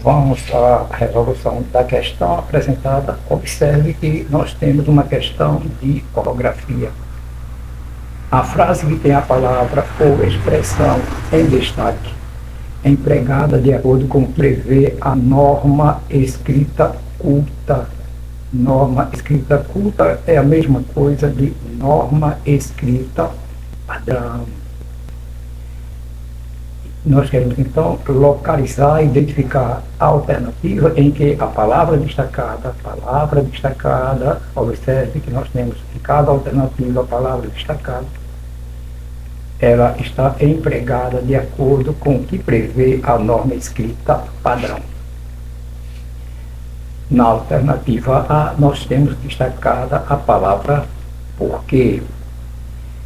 vamos à resolução da questão apresentada. Observe que nós temos uma questão de ortografia. A frase que tem a palavra ou expressão em destaque é empregada de acordo com o que prevê a norma escrita culta. Norma escrita culta é a mesma coisa de norma escrita padrão. Nós queremos, então, localizar, identificar a alternativa em que a palavra destacada, observe que nós temos em cada alternativa a palavra destacada, ela está empregada de acordo com o que prevê a norma escrita padrão. Na alternativa A, nós temos destacada a palavra porque.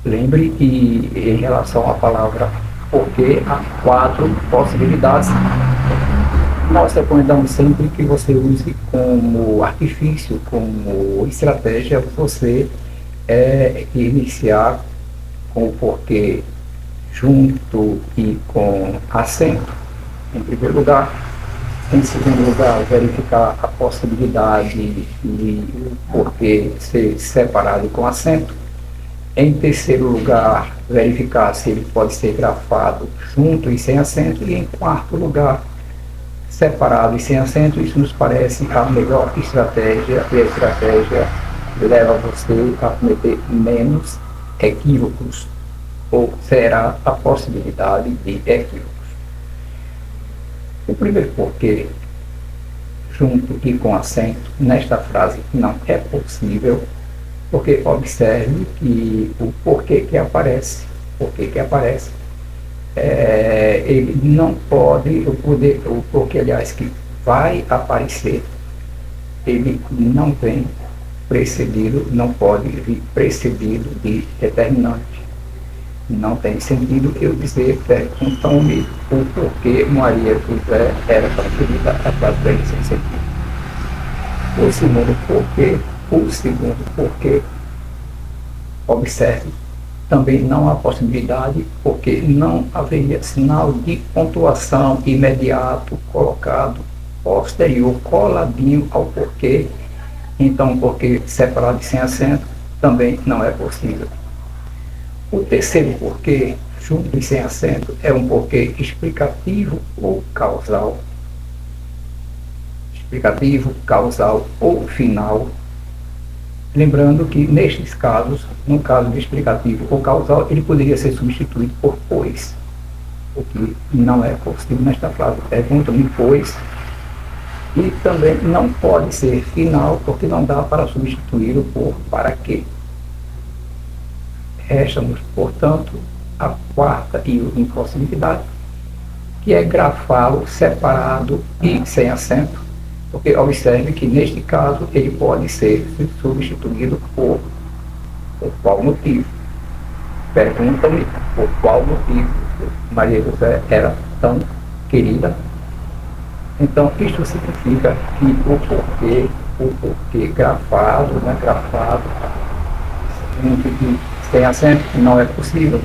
Lembre que, em relação à palavra porque, há 4 possibilidades. Nós recomendamos sempre que você use como artifício, como estratégia, você iniciar com o porquê junto e com acento, em primeiro lugar. Em segundo lugar, verificar a possibilidade de o porquê ser separado com acento. Em terceiro lugar, verificar se ele pode ser grafado junto e sem acento. E em quarto lugar, separado e sem acento. Isso nos parece a melhor estratégia, e a estratégia leva você a cometer menos equívocos, ou será a possibilidade de equívocos. O primeiro porquê, junto e com acento, nesta frase não é possível, porque observe que o porquê que aparece, ele não pode, o porquê, aliás, que vai aparecer, ele não vem precedido, não pode vir precedido de determinante. Não tem sentido eu dizer, perguntam-me o porquê Maria José era transferida a casa dele sem sentido. O segundo porquê, observe, também não há possibilidade, porque não haveria sinal de pontuação imediato colocado, posterior, coladinho ao porquê. Então, porquê separado e sem acento também não é possível. O terceiro porquê, junto e sem acento, é um porquê explicativo ou causal. Explicativo, causal ou final. Lembrando que, nestes casos, no caso de explicativo ou causal, ele poderia ser substituído por pois, o que não é possível nesta frase. Pergunta-me pois. E também não pode ser final, porque não dá para substituí-lo por para quê. Resta-nos, portanto, a quarta e impossibilidade, que é grafá-lo separado e sem acento, porque observe que, neste caso, ele pode ser substituído por qual motivo. Pergunta-me por qual motivo Maria José era tão querida. Então, isto significa que o porquê grafado, sem acento, não é possível.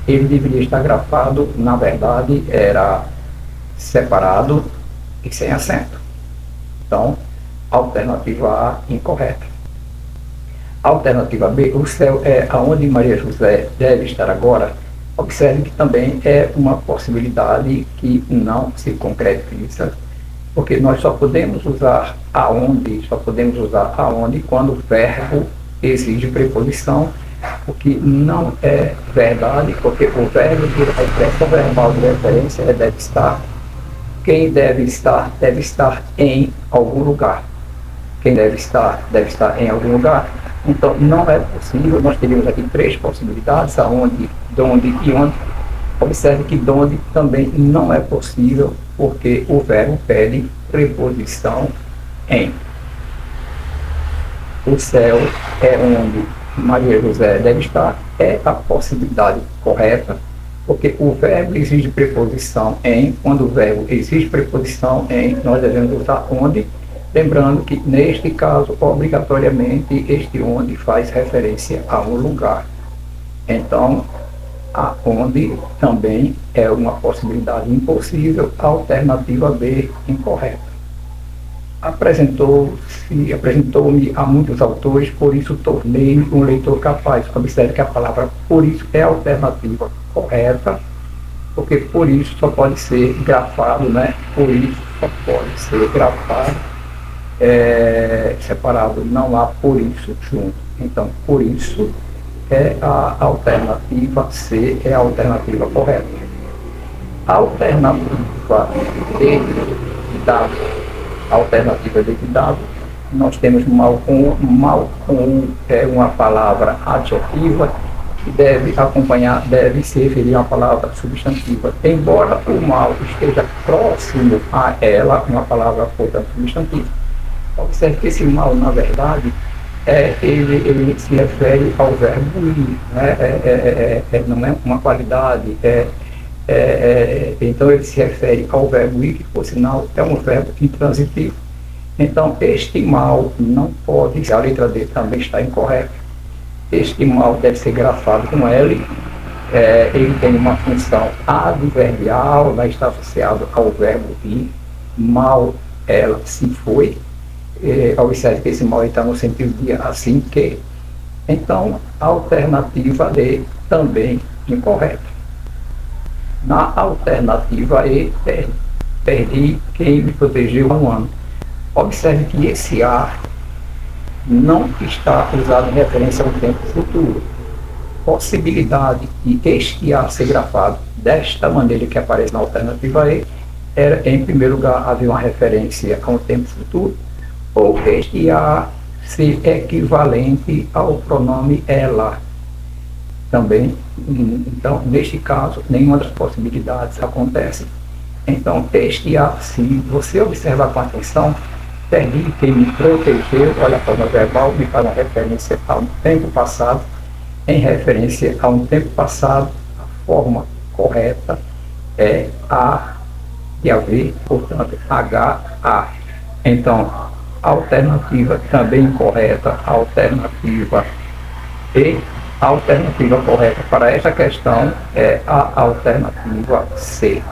Ele deveria estar grafado, na verdade, era separado e sem acento. Então, alternativa A, incorreta. Alternativa B, o céu é aonde Maria José deve estar agora. Observe que também é uma possibilidade que não se concretiza, porque nós só podemos usar aonde quando o verbo exige preposição, o que não é verdade, porque o verbo, a expressão verbal de referência deve estar. Quem deve estar em algum lugar. Quem deve estar em algum lugar. Então, não é possível. Nós teríamos aqui 3 possibilidades: aonde, donde e onde. Observe que donde também não é possível, porque o verbo pede preposição em. O céu é onde Maria José deve estar, é a possibilidade correta, porque o verbo exige preposição em. Quando o verbo exige preposição em, nós devemos usar onde, lembrando que, neste caso, obrigatoriamente, este onde faz referência a um lugar. Então, onde também é uma possibilidade impossível, a alternativa B incorreta. Apresentou-me a muitos autores, por isso tornei-me um leitor capaz. Observe que a palavra por isso é a alternativa correta, porque por isso só pode ser grafado, né? Por isso só pode ser grafado separado, não há por isso junto. Então, por isso é a alternativa C, é a alternativa correta. A alternativa D de dado, a alternativa D de dado, nós temos mal com é uma palavra adjetiva que deve acompanhar, deve se referir a uma palavra substantiva. Embora o mal esteja próximo a ela, uma palavra, portanto, substantiva. Observe que esse mal, na verdade, ele se refere ao verbo ir, né? Não é uma qualidade, então ele se refere ao verbo ir, que por sinal é um verbo intransitivo. Então este mal não pode, a letra D também está incorreta, este mal deve ser grafado com L, ele tem uma função adverbial, vai estar associado ao verbo ir, mal, ela, se foi. Observe que esse mal está no sentido de assim que. Então, a alternativa D também incorreta. Na alternativa E, perdi quem me protegeu há um ano. Observe que esse A não está usado em referência ao tempo futuro. Possibilidade de este A ser grafado desta maneira que aparece na alternativa E era, em primeiro lugar, havia uma referência ao tempo futuro, ou este A ser equivalente ao pronome ela. Também, então, neste caso, nenhuma das possibilidades acontece. Então, este A, se você observar com atenção, perdi quem me protegeu, olha a forma verbal, me faz uma referência a um tempo passado. Em referência a um tempo passado, a forma correta é A de haver, portanto, HA. Então, alternativa também correta, alternativa E. A alternativa correta para esta questão é a alternativa C.